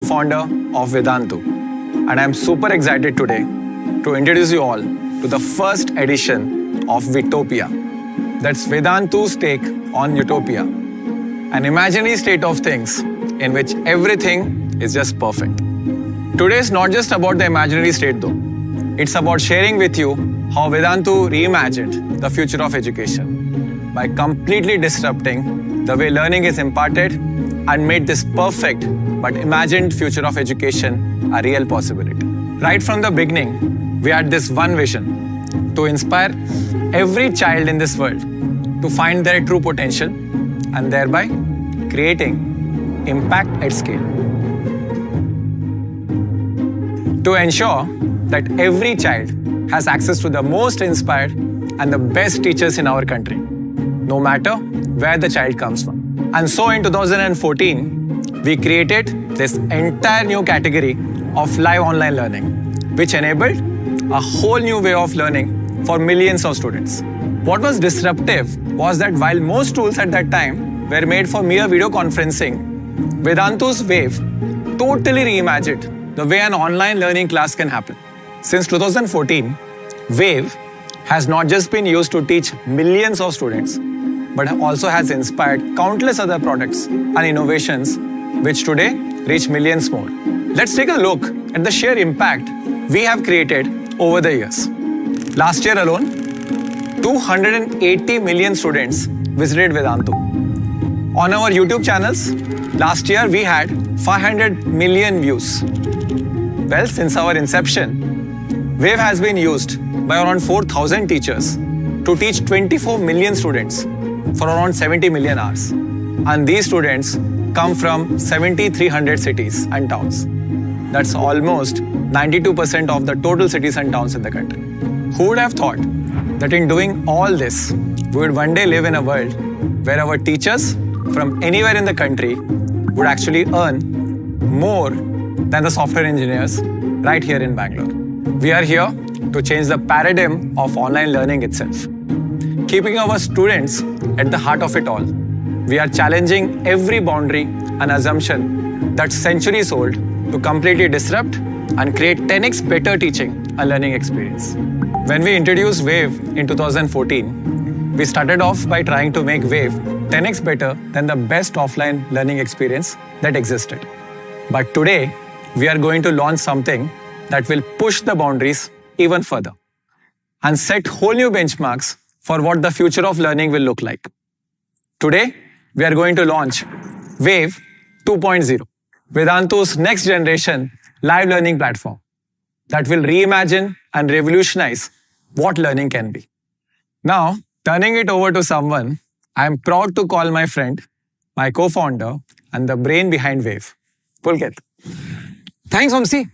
co-founder of Vedantu, and I'm super excited today to introduce you all to the first edition of VTopia. That's Vedantu's take on utopia, an imaginary state of things in which everything is just perfect. Today is not just about the imaginary state though. It's about sharing with you how Vedantu reimagined the future of education by completely disrupting the way learning is imparted and made this perfect but imagined future of education a real possibility. Right from the beginning, we had this one vision: to inspire every child in this world to find their true potential and thereby creating impact at scale. To ensure that every child has access to the most inspired and the best teachers in our country, no matter where the child comes from. And so in 2014, we created this entire new category of live online learning, which enabled a whole new way of learning for millions of students. What was disruptive was that while most tools at that time were made for mere video conferencing, Vedantu's Wave totally reimagined the way an online learning class can happen. Since 2014, Wave has not just been used to teach millions of students, but also has inspired countless other products and innovations which today reach millions more. Let's take a look at the sheer impact we have created over the years. Last year alone, 280 million students visited Vedantu. On our YouTube channels, last year we had 500 million views. Well, since our inception, Wave has been used by around 4,000 teachers to teach 24 million students for around 70 million hours. And these students come from 7,300 cities and towns. That's almost 92% of the total cities and towns in the country. Who would have thought that in doing all this, we would one day live in a world where our teachers from anywhere in the country would actually earn more than the software engineers right here in Bangalore. We are here to change the paradigm of online learning itself. Keeping our students at the heart of it all, we are challenging every boundary and assumption that's centuries old to completely disrupt and create 10x better teaching and learning experience. When we introduced Wave in 2014, we started off by trying to make Wave 10x better than the best offline learning experience that existed. But today, we are going to launch something that will push the boundaries even further and set whole new benchmarks for what the future of learning will look like. Today, we are going to launch Wave 2.0, Vedantu's next generation live learning platform that will reimagine and revolutionize what learning can be. Now, turning it over to someone I am proud to call my friend, my co-founder, and the brain behind Wave, Pulkit. Thanks, Vamsi.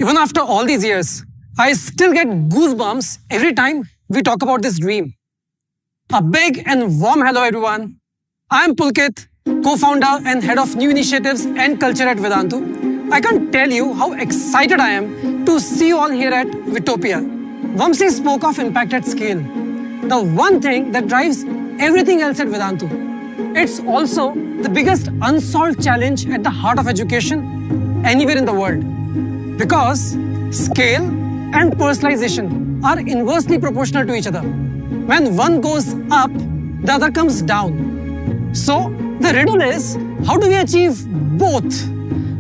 Even after all these years, I still get goosebumps every time we talk about this dream. A big and warm hello, everyone. I'm Pulkit, co-founder and head of new initiatives and culture at Vedantu. I can't tell you how excited I am to see you all here at VTopia. Vamsi spoke of impact at scale, the one thing that drives everything else at Vedantu. It's also the biggest unsolved challenge at the heart of education anywhere in the world. Because scale and personalization are inversely proportional to each other. When one goes up, the other comes down. So the riddle is, how do we achieve both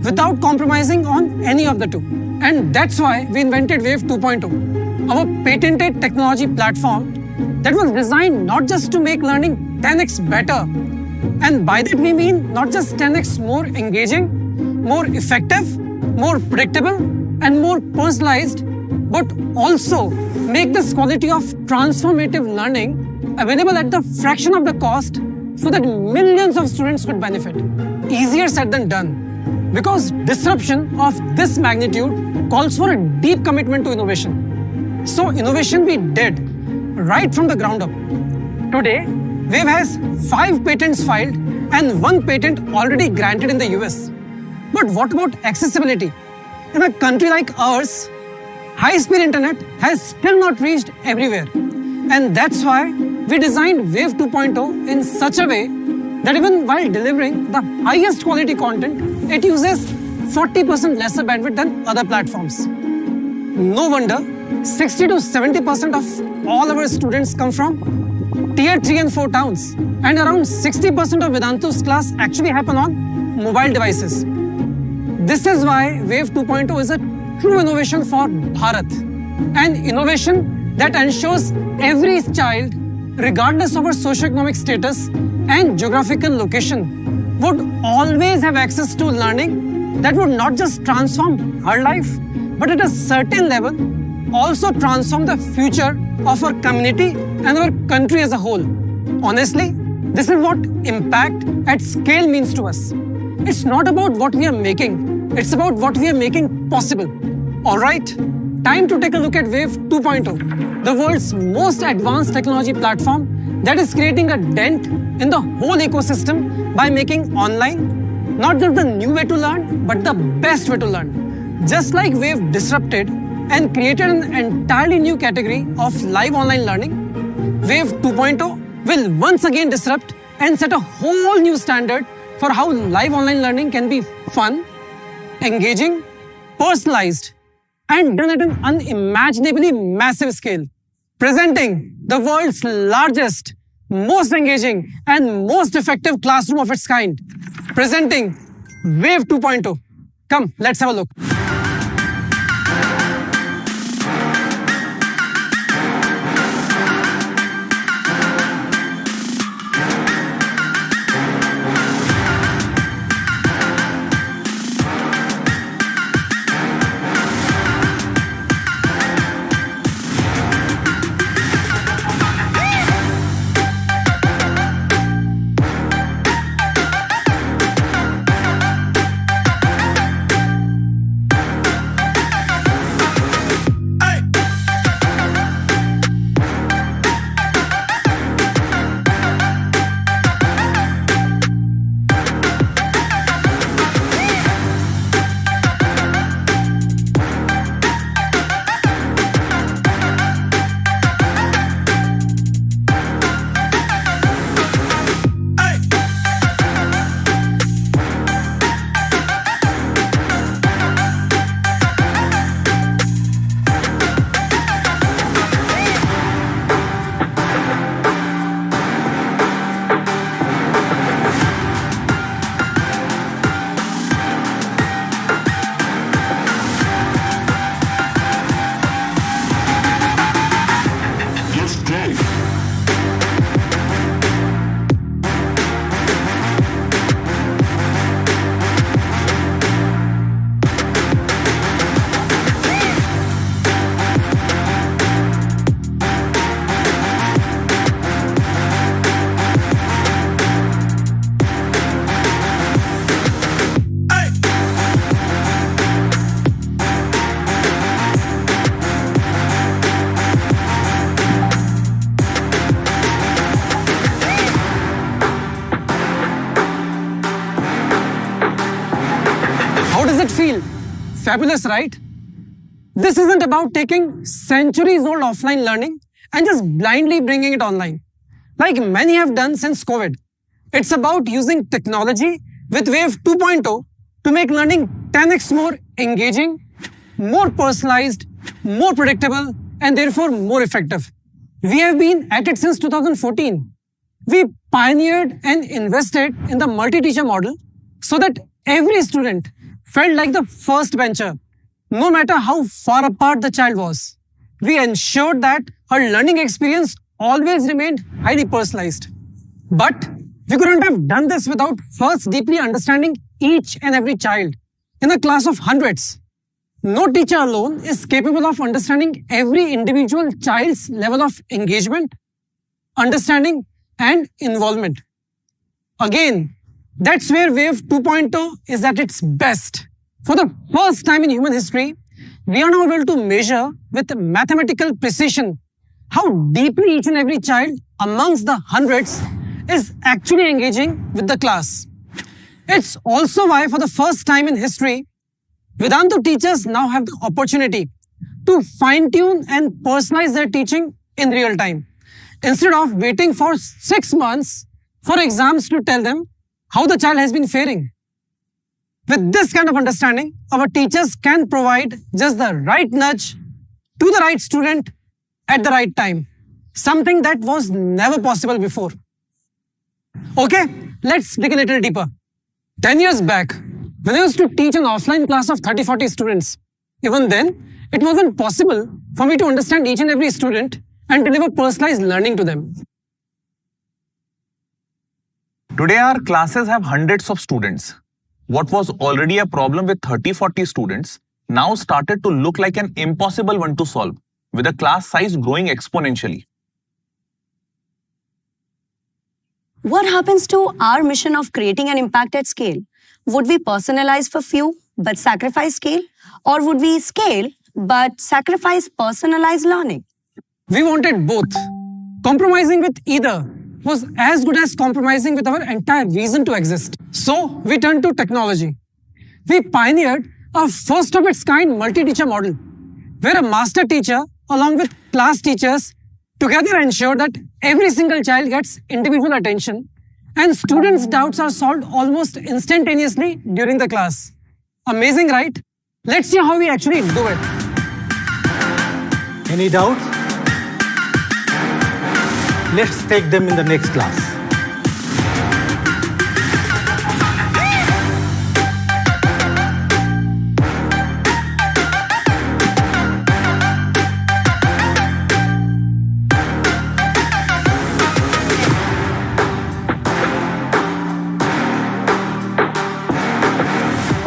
without compromising on any of the two? And that's why we invented Wave 2.0, our patented technology platform that was designed not just to make learning 10x better. And by that we mean not just 10x more engaging, more effective, more predictable, and more personalized, but also make this quality of transformative learning available at the fraction of the cost so that millions of students could benefit. Easier said than done, because disruption of this magnitude calls for a deep commitment to innovation. So innovation we did right from the ground up. Today, Wave has 5 patents filed and 1 patent already granted in the US. But what about accessibility? In a country like ours, high-speed internet has still not reached everywhere. And that's why we designed Wave 2.0 in such a way that even while delivering the highest quality content, it uses 40% lesser bandwidth than other platforms. No wonder 60 to 70% of all our students come from tier 3 and 4 towns, and around 60% of Vedantu's class actually happen on mobile devices. This is why Wave 2.0 is a true innovation for Bharat, an innovation that ensures every child, regardless of her socioeconomic status and geographical location, would always have access to learning that would not just transform her life, but at a certain level also transform the future of our community and our country as a whole. Honestly, this is what impact at scale means to us. It's not about what we are making, it's about what we are making possible. Alright, time to take a look at Wave 2.0, the world's most advanced technology platform that is creating a dent in the whole ecosystem by making online not just the new way to learn, but the best way to learn. Just like Wave disrupted and created an entirely new category of live online learning, Wave 2.0 will once again disrupt and set a whole new standard for how live online learning can be fun, engaging, personalized, and done at an unimaginably massive scale. Presenting the world's largest, most engaging, and most effective classroom of its kind. Presenting Wave 2.0. Come, let's have a look. How does it feel? Fabulous, right? This isn't about taking centuries-old offline learning and just blindly bringing it online, like many have done since COVID. It's about using technology with Wave 2.0 to make learning 10x more engaging, more personalized, more predictable, and therefore more effective. We have been at it since 2014. We pioneered and invested in the multi-teacher model so that every student felt like the first bencher, no matter how far apart the child was. We ensured that her learning experience always remained highly personalized. But we couldn't have done this without first deeply understanding each and every child in a class of hundreds. No teacher alone is capable of understanding every individual child's level of engagement, understanding, and involvement. Again, that's where Wave 2.0 is at its best. For the first time in human history, we are now able to measure with mathematical precision how deeply each and every child amongst the hundreds is actually engaging with the class. It's also why for the first time in history, Vedantu teachers now have the opportunity to fine-tune and personalize their teaching in real time, instead of waiting for 6 months for exams to tell them how the child has been faring. With this kind of understanding, our teachers can provide just the right nudge to the right student at the right time. Something that was never possible before. Okay, let's dig a little deeper. 10 years back, when I used to teach an offline class of 30-40 students, even then, it wasn't possible for me to understand each and every student and deliver personalized learning to them. Today, our classes have hundreds of students. What was already a problem with 30-40 students now started to look like an impossible one to solve, with the class size growing exponentially. What happens to our mission of creating an impact at scale? Would we personalize for few but sacrifice scale? Or would we scale but sacrifice personalized learning? We wanted both. Compromising with either was as good as compromising with our entire reason to exist. So we turned to technology. We pioneered a first of its kind multi-teacher model, where a master teacher along with class teachers together ensure that every single child gets individual attention and students' doubts are solved almost instantaneously during the class. Amazing, right? Let's see how we actually do it. Any doubts? Let's take them in the next class.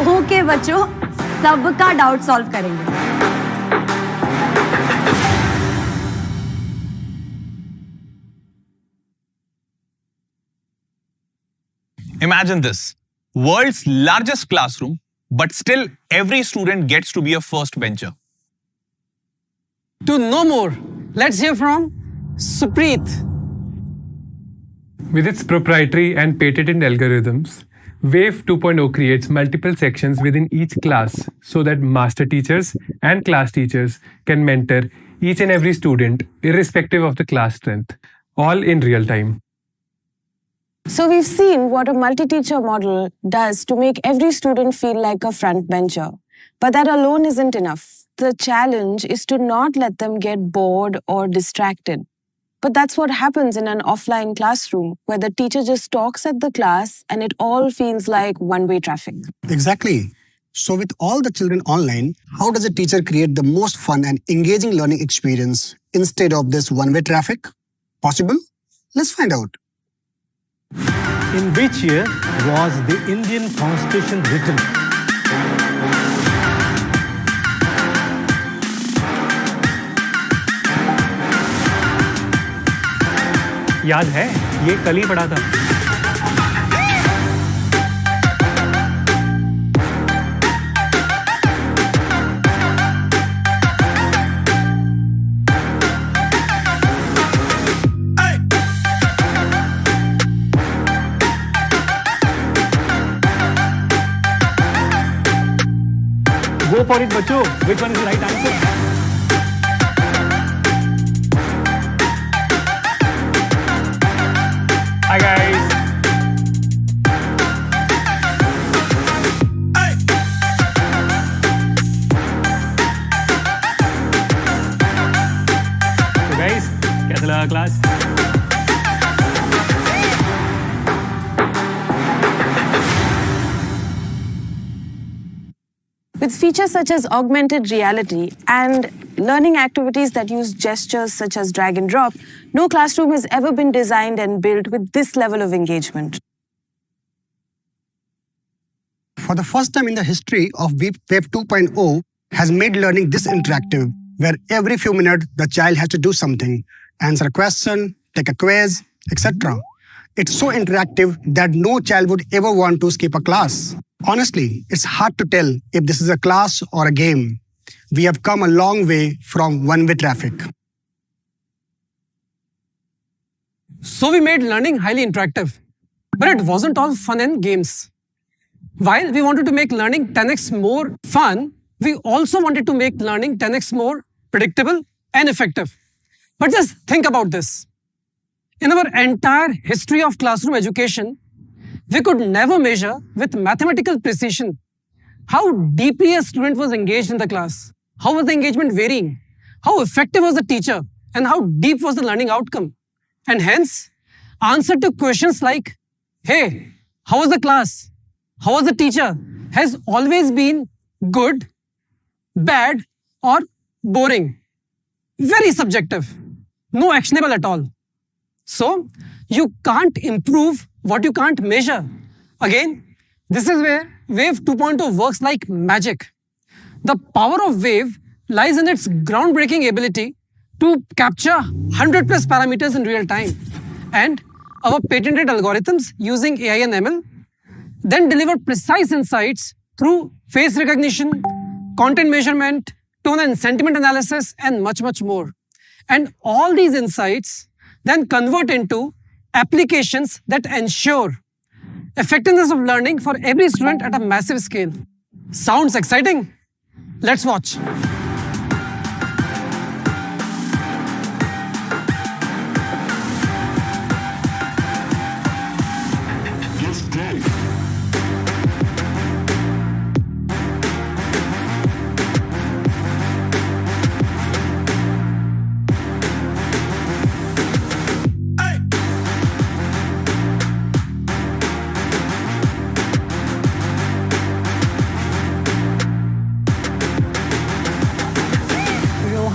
Okay बच्चों, सबका doubt solve करेंगे. Imagine this, world's largest classroom, but still every student gets to be a first bencher. To know more, let's hear from Supreet. With its proprietary and patented algorithms, Wave 2.0 creates multiple sections within each class so that master teachers and class teachers can mentor each and every student irrespective of the class strength, all in real time. So we've seen what a multi-teacher model does to make every student feel like a front bencher. But that alone isn't enough. The challenge is to not let them get bored or distracted. But that's what happens in an offline classroom, where the teacher just talks at the class and it all feels like one-way traffic. Exactly. So with all the children online, how does a teacher create the most fun and engaging learning experience instead of this one-way traffic? Possible? Let's find out. In which year was the Indian Constitution written? याद है, ये कल ही पढ़ा था. Go for it, बच्चों. Which one is the right answer? Hi guys. So guys, कैसा लगा class? With features such as augmented reality and learning activities that use gestures such as drag and drop, no classroom has ever been designed and built with this level of engagement. For the first time in the history of Web 2.0 has made learning this interactive, where every few minutes the child has to do something, answer a question, take a quiz, etc. It's so interactive that no child would ever want to skip a class. Honestly, it's hard to tell if this is a class or a game. We have come a long way from one-way traffic. So we made learning highly interactive. But it wasn't all fun and games. While we wanted to make learning 10x more fun, we also wanted to make learning 10x more predictable and effective. But just think about this. In our entire history of classroom education, we could never measure with mathematical precision how deeply a student was engaged in the class, how was the engagement varying, how effective was the teacher, and how deep was the learning outcome. And hence, answer to questions like, hey, how was the class? How was the teacher? Has always been good, bad, or boring. Very subjective. No actionable at all. So, you can't improve what you can't measure. Again, this is where Wave 2.0 works like magic. The power of Wave lies in its groundbreaking ability to capture 100 plus parameters in real time. And our patented algorithms using AI and ML then deliver precise insights through face recognition, content measurement, tone and sentiment analysis, and much, much more. And all these insights then convert into applications that ensure effectiveness of learning for every student at a massive scale. Sounds exciting? Let's watch.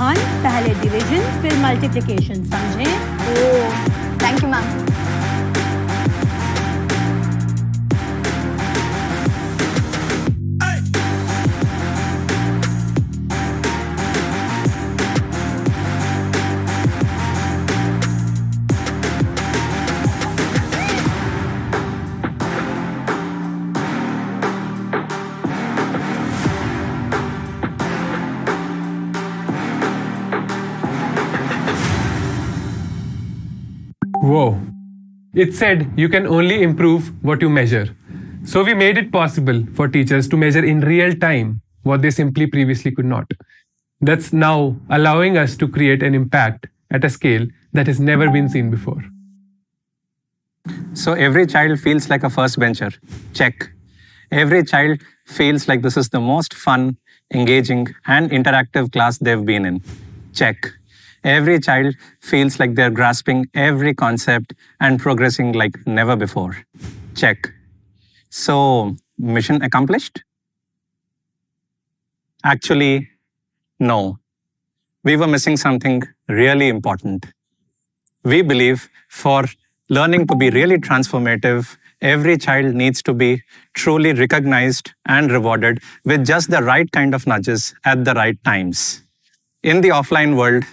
Rohan पहले division फिर multiplication समझे? Oh, thank you, ma'am. Whoa. It said you can only improve what you measure. So we made it possible for teachers to measure in real time what they simply previously could not. That's now allowing us to create an impact at a scale that has never been seen before. So every child feels like a first bencher. Check. Every child feels like this is the most fun, engaging, and interactive class they've been in. Check. Every child feels like they're grasping every concept and progressing like never before. Check. So, mission accomplished? Actually, no. We were missing something really important. We believe for learning to be really transformative, every child needs to be truly recognized and rewarded with just the right kind of nudges at the right times. In the offline world,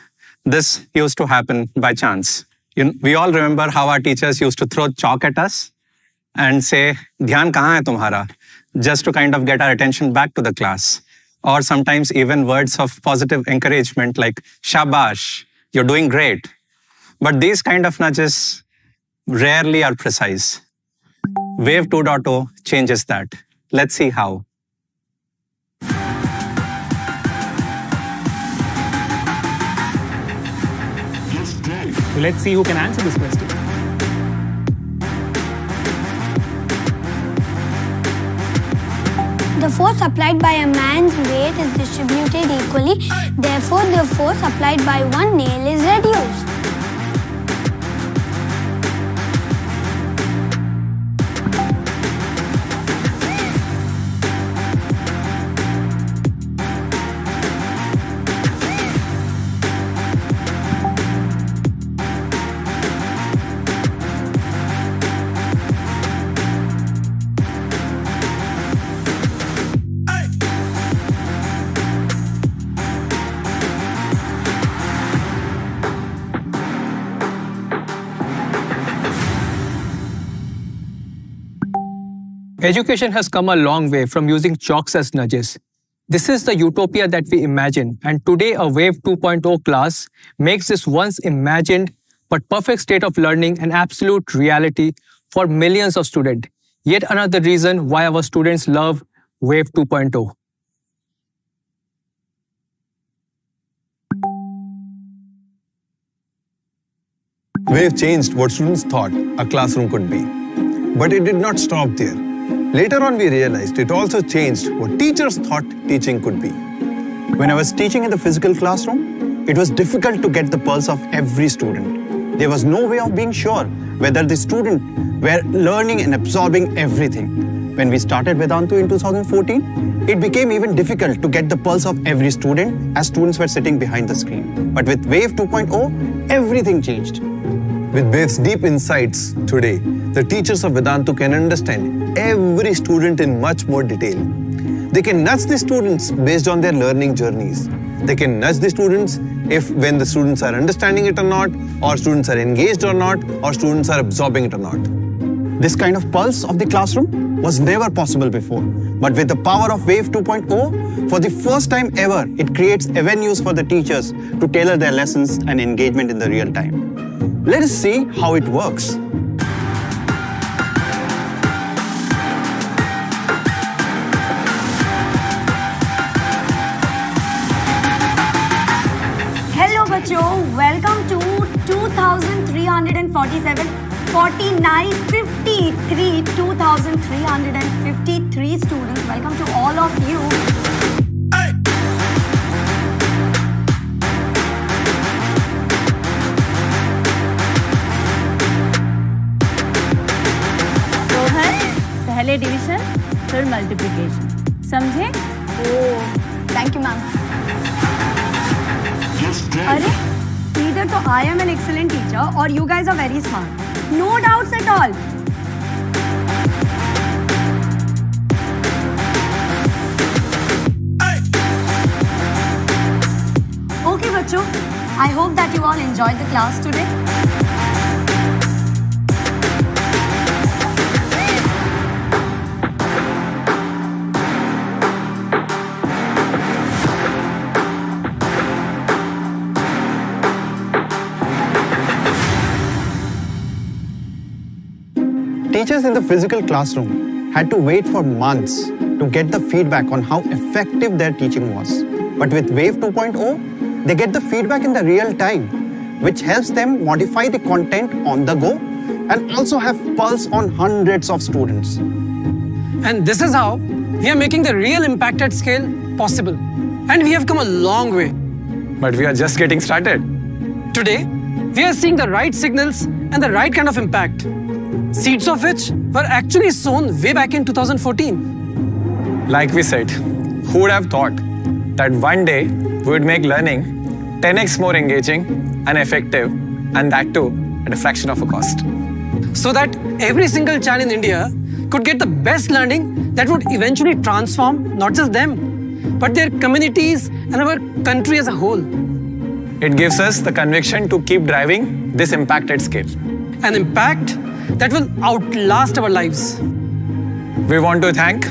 this used to happen by chance. We all remember how our teachers used to throw chalk at us and say, "Dhyan kahan hai tumhara?" just to kind of get our attention back to the class. Or sometimes even words of positive encouragement like, "Shabash, you're doing great." But these kind of nudges rarely are precise. Wave 2.0 changes that. Let's see how. Let's see who can answer this question. The force applied by a man's weight is distributed equally. Therefore, the force applied by one nail is reduced. Education has come a long way from using chalks as nudges. This is the utopia that we imagine, and today a Wave 2.0 class makes this once imagined but perfect state of learning an absolute reality for millions of students. Yet another reason why our students love Wave 2.0. Wave changed what students thought a classroom could be. But it did not stop there. Later on, we realized it also changed what teachers thought teaching could be. When I was teaching in the physical classroom, it was difficult to get the pulse of every student. There was no way of being sure whether the students were learning and absorbing everything. When we started Vedantu in 2014, it became even difficult to get the pulse of every student as students were sitting behind the screen. But with Wave 2.0, everything changed. With Wave's deep insights today, the teachers of Vedantu can understand every student in much more detail. They can nudge the students based on their learning journeys. They can nudge the students when the students are understanding it or not, or students are engaged or not, or students are absorbing it or not. This kind of pulse of the classroom was never possible before. But with the power of Wave 2.0, for the first time ever, it creates avenues for the teachers to tailor their lessons and engagement in the real time. Let us see how it works. Hello, bachcho. Welcome to 2,347, 49, 53, 2,353 students. Welcome to all of you. Rohan, पहले division फिर multiplication, समझे? Thank you, ma'am. अरे, either तो I am an excellent teacher or you guys are very smart. No doubts at all. Okay, bachcho. I hope that you all enjoyed the class today. Teachers in the physical classroom had to wait for months to get the feedback on how effective their teaching was. But with Wave 2.0, they get the feedback in the real time, which helps them modify the content on the go and also have pulse on hundreds of students. And this is how we are making the real impact at scale possible. And we have come a long way. But we are just getting started. Today, we are seeing the right signals and the right kind of impact, seeds of which were actually sown way back in 2014. Like we said, who would have thought that one day we would make learning 10x more engaging and effective, and that too at a fraction of a cost. So that every single child in India could get the best learning that would eventually transform not just them, but their communities and our country as a whole. It gives us the conviction to keep driving this impact at scale. An impact that will outlast our lives. We want to thank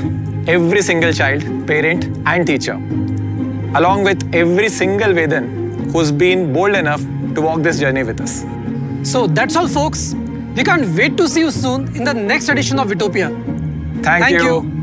every single child, parent and teacher, along with every single Vedan who's been bold enough to walk this journey with us. So that's all, folks. We can't wait to see you soon in the next edition of Vtopia. Thank you.